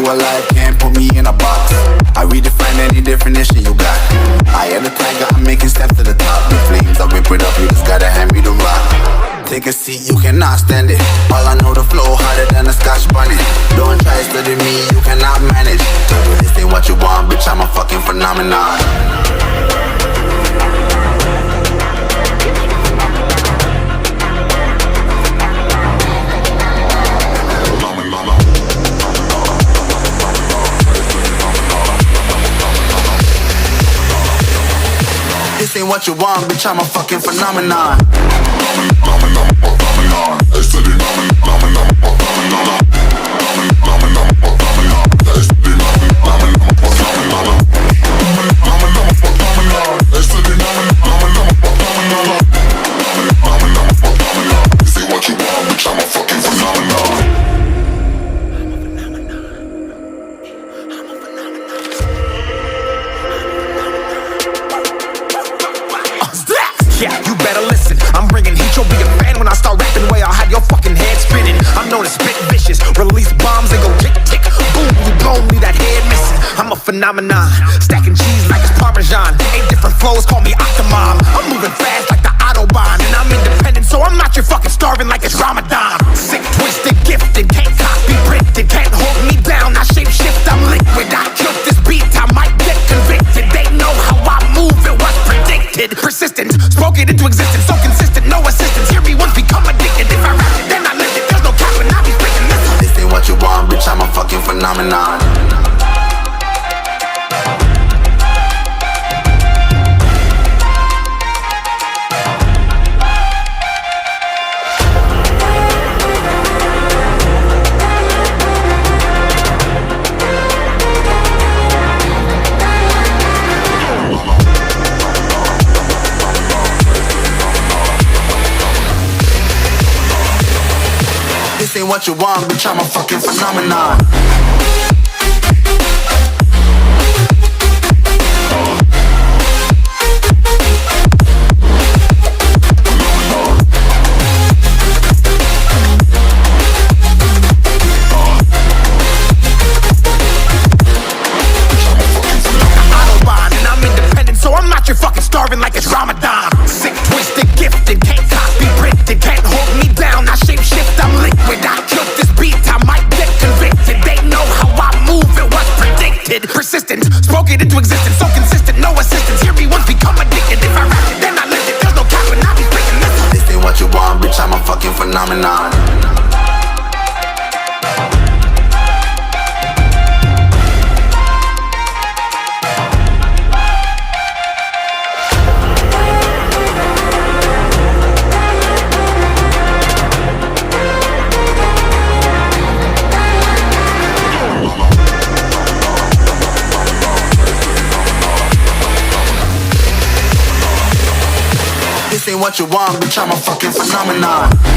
alive, can't put me in a box. I redefine any definition you got. I am the tiger, I'm making steps to the top. The flames, I whip it up, you just gotta hand me the rock. Take a seat, you cannot stand it. All I know, the flow harder than a Scotch bunny. Don't try studying me, you cannot manage. This ain't what you want, bitch, I'm a fucking phenomenon. This ain't what you want, bitch, I'm a fucking phenomenon. Yeah, you better listen. I'm bringing heat, you'll be a fan when I start rapping. Way I'll have your fucking head spinning. I'm known as spit vicious, release bombs and go tick tick. Boom, you blown me that head missing. I'm a phenomenon, stacking cheese like it's Parmesan. 8 different flows, call me Octomom. I'm moving fast like the Autobahn, and I'm independent, so I'm not your fucking starving like it's Ramadan. Sick, twisted, gifted, can't copy, printed, can't hold me down. I shape shift, I'm liquid. I killed this beat, I might get convicted. They know how I move, it was predicted. Persistent, spoke it into existence, so consistent, no assistance. Hear me once, become addicted. If I rap it, then I live it. There's no cap when I be freaking this. This ain't what you want, bitch, I'm a fucking phenomenon. This ain't what you want, bitch, I'm a fucking phenomenon. Autobahn, and I'm independent, so I'm not your fucking starving like it's Ramadan. Sick, twisted, gifted, can't copy, printed, can't hold me down. I shape shift, I'm liquid. I killed this beat, I might get convicted. They know how I move, it was predicted. Persistent, spoke it into existence, so consistent, no assistance. Hear me once, become addicted. If I rap it, then I live it. There's no cap when I be freaking this. This ain't what you want, bitch, I'm a fucking phenomenon. This ain't what you want, bitch, I'm a fucking phenomenon.